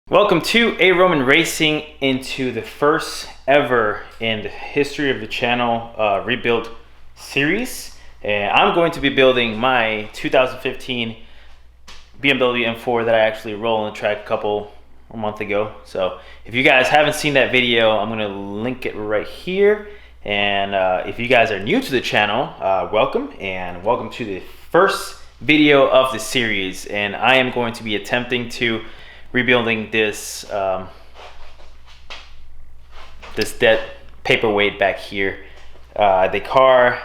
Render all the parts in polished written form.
Welcome to A Roman Racing, into the first ever in the history of the channel rebuild series. And I'm going to be building my 2015 BMW M4 that I actually rolled on the track a month ago. So if you guys haven't seen that video, I'm going to link it right here. And if you guys are new to the channel, welcome to the first video of the series. And I am going to be attempting to rebuilding this this dead paperweight back here. The car,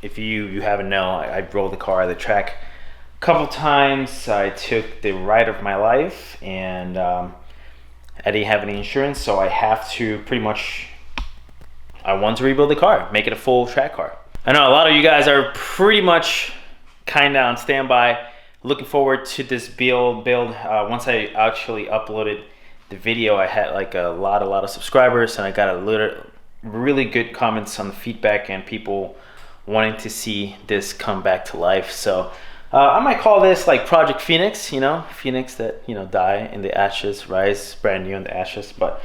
if you haven't known, I rolled the car at the track a couple times. I took the ride of my life, and I didn't have any insurance, so I have to I want to rebuild the car, make it a full track car. I know a lot of you guys are pretty much kind of on standby, looking forward to this build. Once I actually uploaded the video, I had like a lot of subscribers, and I got really good comments on the feedback and people wanting to see this come back to life. So I might call this like Project Phoenix, Phoenix that, die in the ashes, rise brand new in the ashes. But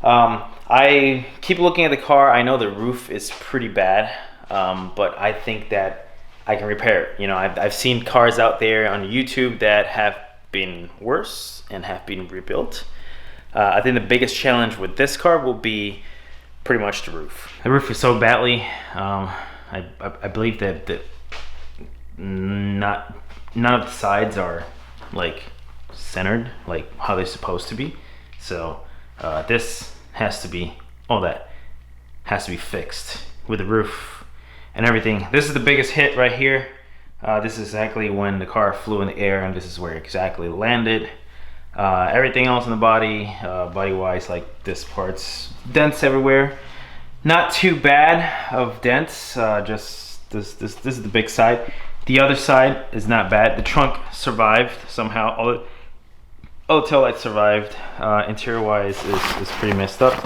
I keep looking at the car. I know the roof is pretty bad, but I think that I can repair it. I've seen cars out there on YouTube that have been worse and have been rebuilt. I think the biggest challenge with this car will be pretty much the roof. The roof is so badly. I believe that none of the sides are like centered like how they're supposed to be. So this has to be, all that has to be fixed with the roof and everything. This is the biggest hit right here. This is exactly when the car flew in the air, and this is where it exactly landed. Everything else in the body, body-wise, like this part's dents everywhere. Not too bad of dents. Just this is the big side. The other side is not bad. The trunk survived somehow. All the taillights survived. Interior-wise is pretty messed up.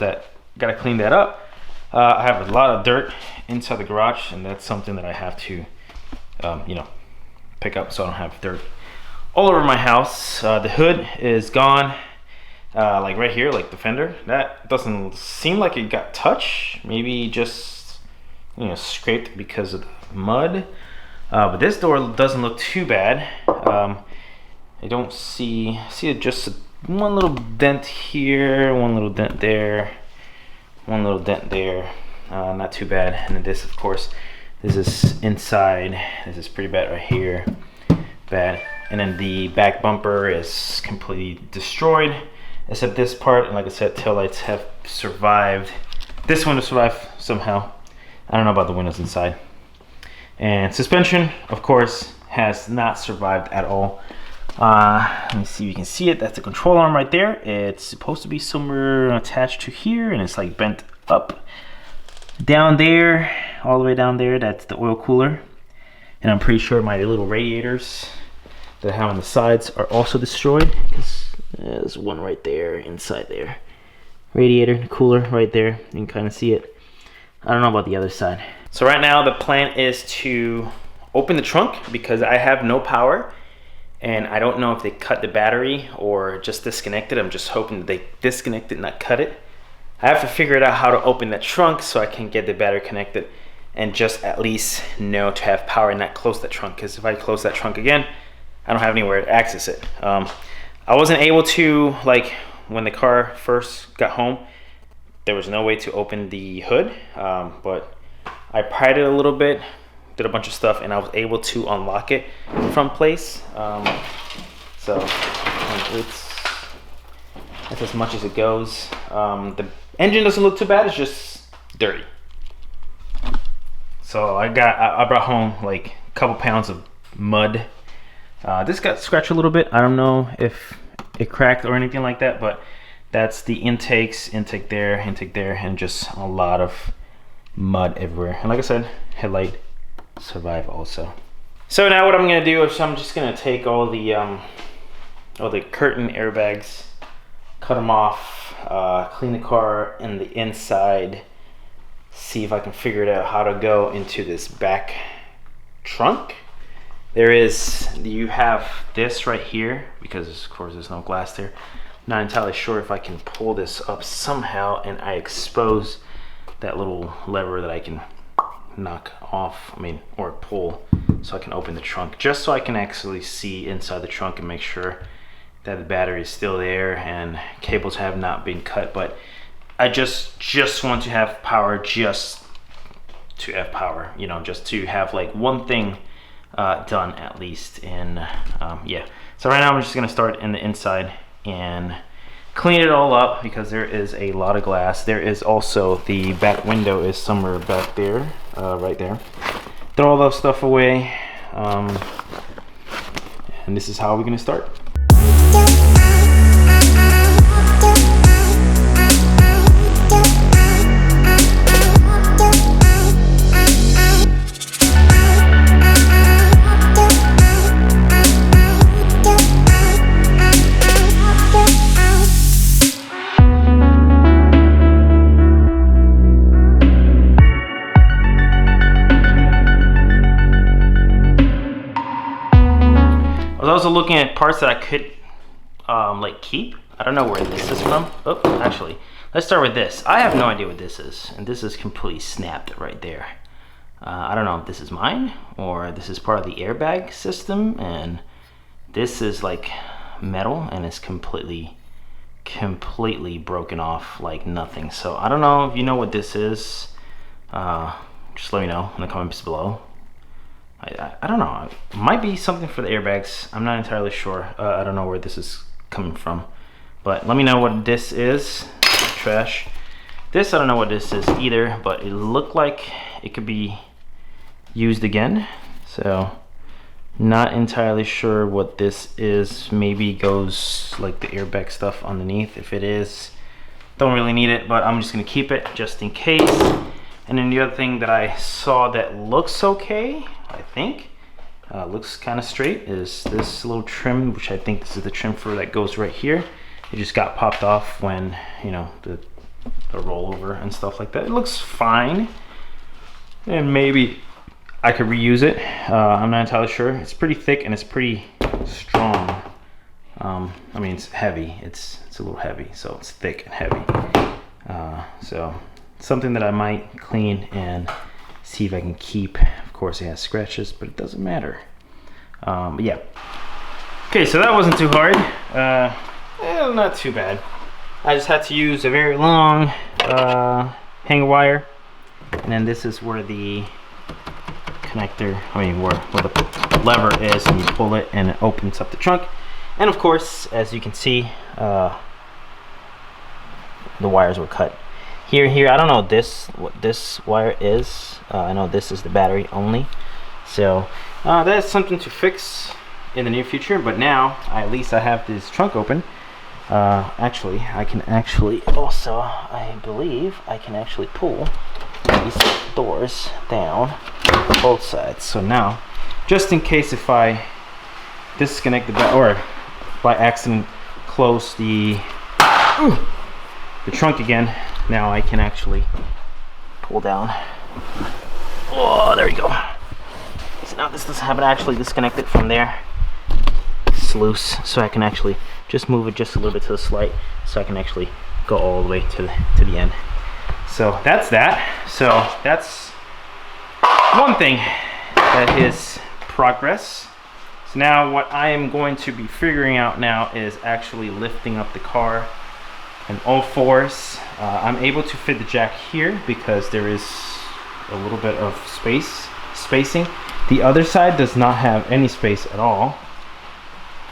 Gotta clean that up. I have a lot of dirt inside the garage, and that's something that I have to pick up so I don't have dirt all over my house. The hood is gone, like right here, like the fender. That doesn't seem like it got touched, maybe just scraped because of the mud. But this door doesn't look too bad. I don't see just one little dent here, one little dent there, one little dent there. Not too bad. And then this, of course, this is inside. This is pretty bad right here. Bad. And then the back bumper is completely destroyed, except this part. And like I said, taillights have survived. This window survived somehow. I don't know about the windows inside. And suspension, of course, has not survived at all. Let me see if you can see it. That's the control arm right there. It's supposed to be somewhere attached to here, and it's like bent up down there, all the way down there. That's the oil cooler. And I'm pretty sure my little radiators that I have on the sides are also destroyed, because there's one right there inside there. Radiator, cooler right there. You can kind of see it. I don't know about the other side. So right now the plan is to open the trunk, because I have no power. And I don't know if they cut the battery or just disconnected. I'm just hoping that they disconnect it, not cut it. I have to figure out how to open the trunk so I can get the battery connected and just at least know to have power and not close that trunk. Because if I close that trunk again, I don't have anywhere to access it. I wasn't able to, like when the car first got home, there was no way to open the hood. But I pried it a little bit, did a bunch of stuff, and I was able to unlock it from place. So that's as much as it goes. The engine doesn't look too bad, it's just dirty. So I brought home like a couple pounds of mud. This got scratched a little bit. I don't know if it cracked or anything like that, but that's the intake there, and just a lot of mud everywhere. And like I said, headlight survive also. So now what I'm gonna do is I'm just gonna take all the curtain airbags, cut them off, clean the car in the inside, see if I can figure it out how to go into this back trunk. You have this right here, because of course there's no glass there. Not entirely sure if I can pull this up somehow and I expose that little lever that I can knock off, or pull, so I can open the trunk, just so I can actually see inside the trunk and make sure that the battery is still there and cables have not been cut. But I just want to have power, just to have power, you know, just to have like one thing done at least. And yeah, so right now I'm just gonna start in the inside and clean it all up, because there is a lot of glass. There is also the back window is somewhere back there, right there. Throw all that stuff away, and this is how we're gonna start. I was also looking at parts that I could like keep. I don't know where this is from. Oh, actually, let's start with this. I have no idea what this is, and this is completely snapped right there. I don't know if this is mine or this is part of the airbag system, and this is like metal and it's completely broken off like nothing. So I don't know if you know what this is. Just let me know in the comments below. I don't know, it might be something for the airbags. I'm not entirely sure. I don't know where this is coming from, but let me know what this is. Trash. This, I don't know what this is either, but it looked like it could be used again. So not entirely sure what this is. Maybe goes like the airbag stuff underneath. If it is, don't really need it, but I'm just gonna keep it just in case. And then the other thing that I saw that looks okay, I think, looks kind of straight, is this little trim, which I think this is the trim for that goes right here. It just got popped off when, you know, the rollover and stuff like that. It looks fine, and maybe I could reuse it. I'm not entirely sure. It's pretty thick and it's pretty strong. I mean, it's heavy. It's a little heavy, so it's thick and heavy. So something that I might clean and see if I can keep. Of course, it has scratches, but it doesn't matter. But yeah. Okay, so that wasn't too hard. Not too bad. I just had to use a very long hanger wire, and then this is where the connector, where the lever is, and you pull it and it opens up the trunk. And of course, as you can see, the wires were cut here. I don't know what this wire is. I know this is the battery only, so that's something to fix in the near future. But now at least I have this trunk open. Actually, I can also, I believe I can actually pull these doors down both sides. So now, just in case if I disconnect the or by accident close the trunk again, now I can actually pull down. Oh, there you go. So now this doesn't have it actually disconnected from there. It's loose, so I can actually just move it just a little bit to the slight, so I can actually go all the way to the end. So that's that. So that's one thing that is progress. So now what I am going to be figuring out now is actually lifting up the car in all fours. I'm able to fit the jack here because there is a little bit of spacing. The other side does not have any space at all.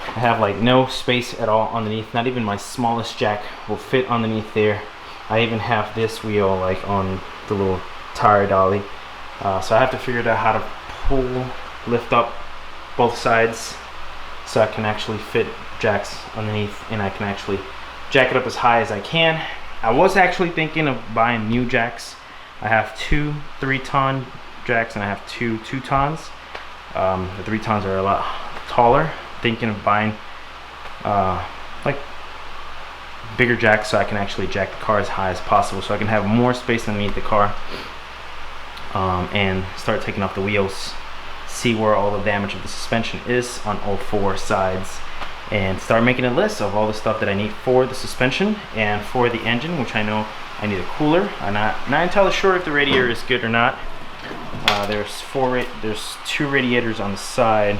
I have like no space at all underneath. Not even my smallest jack will fit underneath there. I even have this wheel like on the little tire dolly. So I have to figure out how to lift up both sides so I can actually fit jacks underneath, and I can actually jack it up as high as I can. I was actually thinking of buying new jacks. I have two 3-ton jacks and I have two 2-tons. The 3-tons are a lot taller. Thinking of buying like bigger jacks so I can actually jack the car as high as possible, so I can have more space underneath the car, and start taking off the wheels, see where all the damage of the suspension is on all four sides, and start making a list of all the stuff that I need for the suspension and for the engine, which I know I need a cooler. I'm not entirely sure if the radiator is good or not. There's two radiators on the side,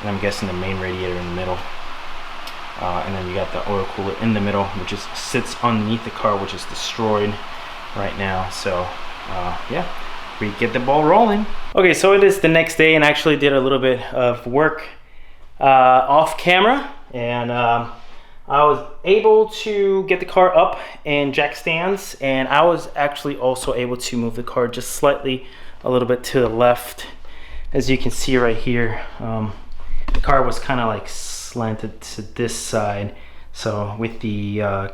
and I'm guessing the main radiator in the middle. And then you got the oil cooler in the middle, which sits underneath the car, which is destroyed right now. So yeah, we get the ball rolling. Okay, so it is the next day, and I actually did a little bit of work off camera, and I was able to get the car up in jack stands, and I was actually also able to move the car just slightly a little bit to the left. As you can see right here, the car was kind of like slanted to this side, so with the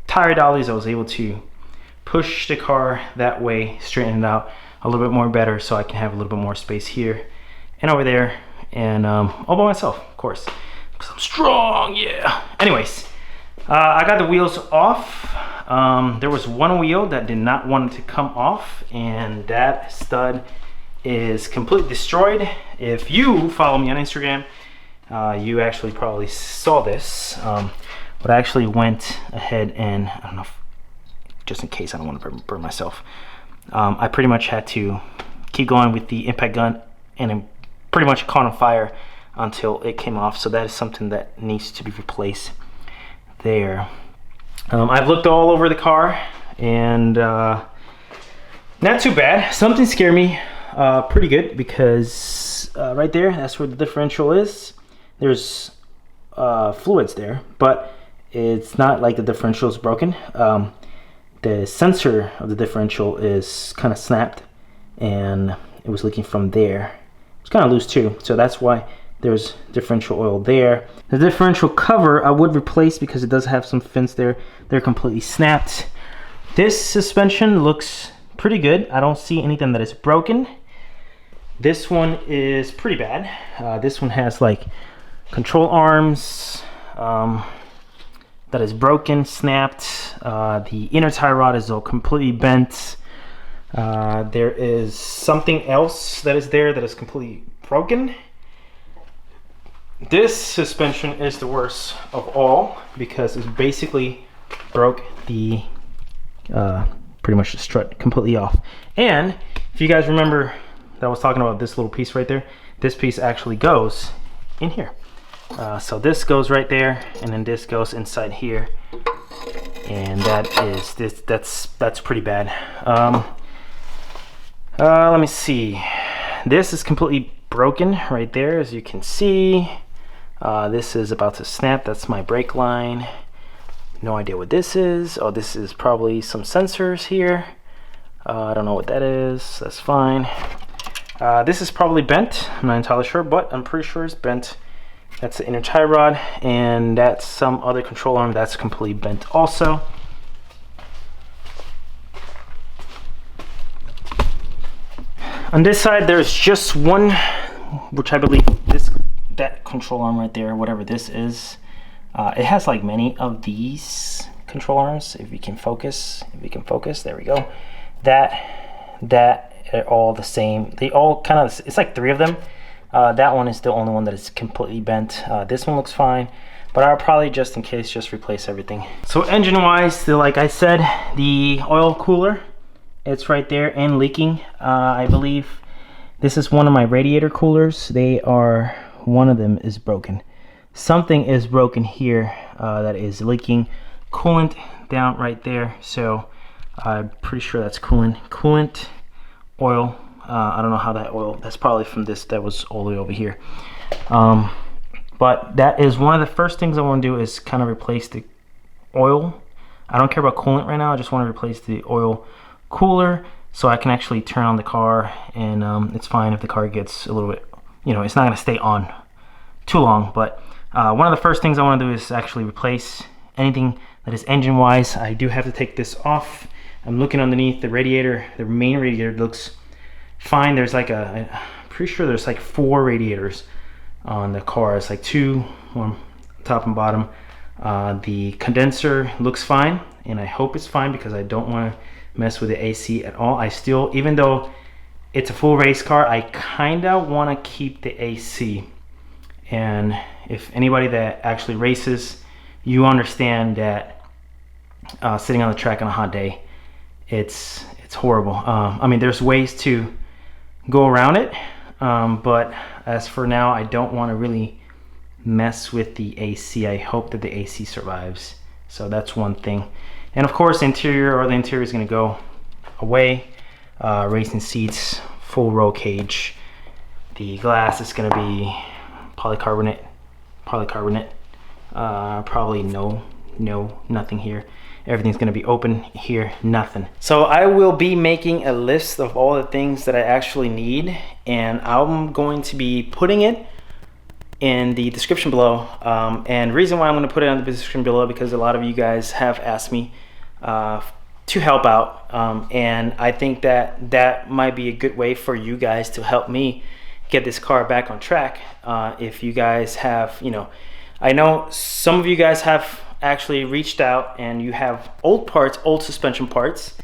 tire dollies I was able to push the car that way, straighten it out a little bit more better, so I can have a little bit more space here and over there, and all by myself, of course, because I'm strong. Yeah. Anyways, I got the wheels off. There was one wheel that did not want to come off, and that stud is completely destroyed. If you follow me on Instagram, you actually probably saw this, but I actually went ahead and, I don't know if, just in case I don't want to burn myself, I pretty much had to keep going with the impact gun, and it pretty much caught on fire until it came off. So that is something that needs to be replaced there. I've looked all over the car, and not too bad. Something scared me pretty good, because right there, that's where the differential is. There's fluids there, but it's not like the differential is broken. The sensor of the differential is kind of snapped, and it was leaking from there. It's kind of loose too, so that's why there's differential oil there. The differential cover I would replace, because it does have some fins there. They're completely snapped. This suspension looks pretty good. I don't see anything that is broken. This one is pretty bad. This one has like control arms that is broken, snapped. The inner tie rod is all completely bent. There is something else that is there that is completely broken. This suspension is the worst of all, because it basically broke the pretty much the strut completely off. And if you guys remember that I was talking about this little piece right there, this piece actually goes in here. So this goes right there, and then this goes inside here, and that's pretty bad. Let me see. This is completely broken right there, as you can see. This is about to snap. That's my brake line. No idea what this is. Oh, this is probably some sensors here. I don't know what that is. That's fine. This is probably bent. I'm not entirely sure, but I'm pretty sure it's bent. That's the inner tie rod, and that's some other control arm that's completely bent also. On this side, there's just one, which I believe that control arm right there, whatever this is. It has like many of these control arms. If we can focus, there we go. That are all the same. They all kind of, it's like 3 of them. That one is the only one that is completely bent. This one looks fine, but I'll probably, just in case, just replace everything. So engine wise, like I said, the oil cooler, it's right there and leaking. I believe this is one of my radiator coolers. One of them is broken. Something is broken here that is leaking coolant down right there. So I'm pretty sure that's coolant oil. I don't know how that oil, that's probably from this that was all the way over here. But that is one of the first things I want to do, is kind of replace the oil. I don't care about coolant right now. I just want to replace the oil cooler, so I can actually turn on the car, and it's fine if the car gets a little bit, it's not going to stay on too long. But one of the first things I want to do is actually replace anything that is engine wise. I do have to take this off. I'm looking underneath the radiator. The main radiator looks fine. There's like I'm pretty sure there's like 4 radiators on the car. It's like 2, one top and bottom. The condenser looks fine, and I hope it's fine, because I don't want to mess with the AC at all. I still, even though it's a full race car, I kind of want to keep the AC, And if anybody that actually races, you understand that sitting on the track on a hot day, it's horrible. I mean, there's ways to go around it, but as for now, I don't want to really mess with the AC. I hope that the AC survives. So that's one thing. And of course, the interior is going to go away. Racing seats, full roll cage. The glass is going to be polycarbonate. Probably nothing here. Everything's going to be open here, nothing. So I will be making a list of all the things that I actually need, and I'm going to be putting it in the description below. And the reason why I'm going to put it in the description below, because a lot of you guys have asked me to help out, and I think that that might be a good way for you guys to help me get this car back on track. If you guys have, you know, I know some of you guys have actually reached out and you have old parts, old suspension parts,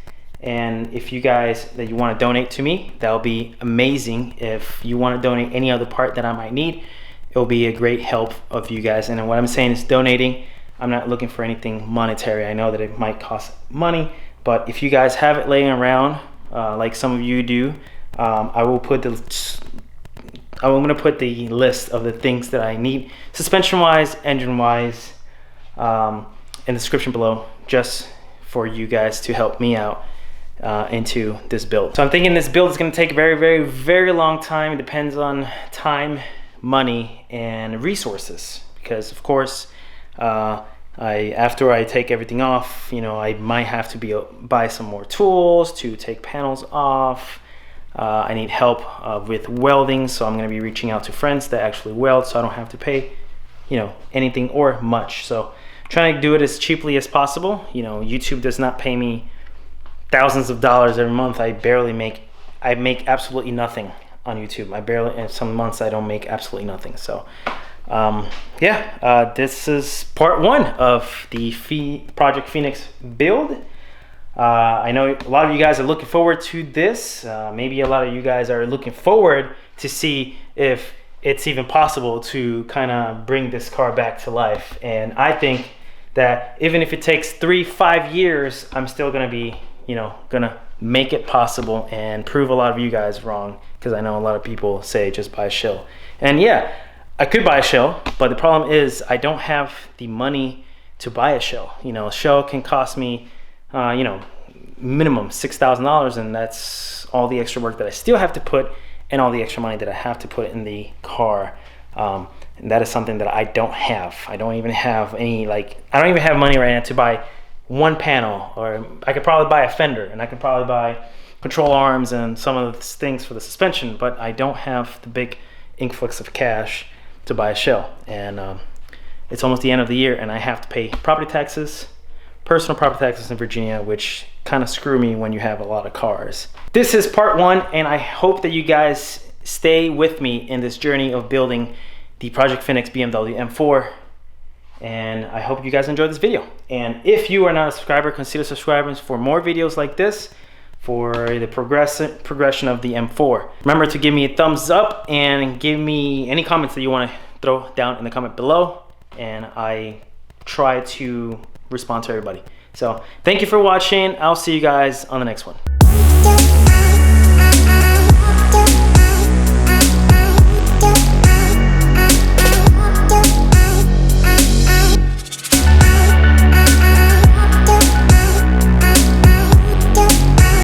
and if you guys that you want to donate to me, that'll be amazing. If you want to donate any other part that I might need, it'll be a great help of you guys. And what I'm saying is donating. I'm not looking for anything monetary. I know that it might cost money, but if you guys have it laying around, like some of you do, I'm going to put the list of the things that I need, suspension-wise, engine-wise, in the description below, just for you guys to help me out into this build. So I'm thinking this build is going to take a very long time. It depends on time, money, and resources, because of course after I take everything off, you know, I might have to buy some more tools to take panels off. I need help with welding, so I'm going to be reaching out to friends that actually weld, so I don't have to pay, you know, anything or much. So trying to do it as cheaply as possible. You know, YouTube does not pay me thousands of dollars every month. I make absolutely nothing on YouTube. And some months I don't make absolutely nothing. So this is part one of the Project Phoenix build. I know a lot of you guys are looking forward to this. Maybe a lot of you guys are looking forward to see if it's even possible to kind of bring this car back to life. And I think that even if it takes 3-5 years, I'm still gonna be, you know, gonna make it possible and prove a lot of you guys wrong, because I know a lot of people say just buy a shell. And yeah, I could buy a shell, but the problem is I don't have the money to buy a shell. You know, a shell can cost me you know, minimum $6,000, and that's all the extra work that I still have to put and all the extra money that I have to put in the car. And that is something that I don't have. I don't even have any, like, I don't even have money right now to buy one panel, or I could probably buy a fender, and I could probably buy control arms and some of the things for the suspension, but I don't have the big influx of cash to buy a shell. And it's almost the end of the year, and I have to pay property taxes, personal property taxes in Virginia, which kind of screw me when you have a lot of cars. This is part one, and I hope that you guys stay with me in this journey of building the Project Phoenix BMW M4, and I hope you guys enjoyed this video. And if you are not a subscriber, consider subscribing for more videos like this for the progression of the M4. Remember to give me a thumbs up and give me any comments that you want to throw down in the comment below, and I try to respond to everybody. So thank you for watching. I'll see you guys on the next one.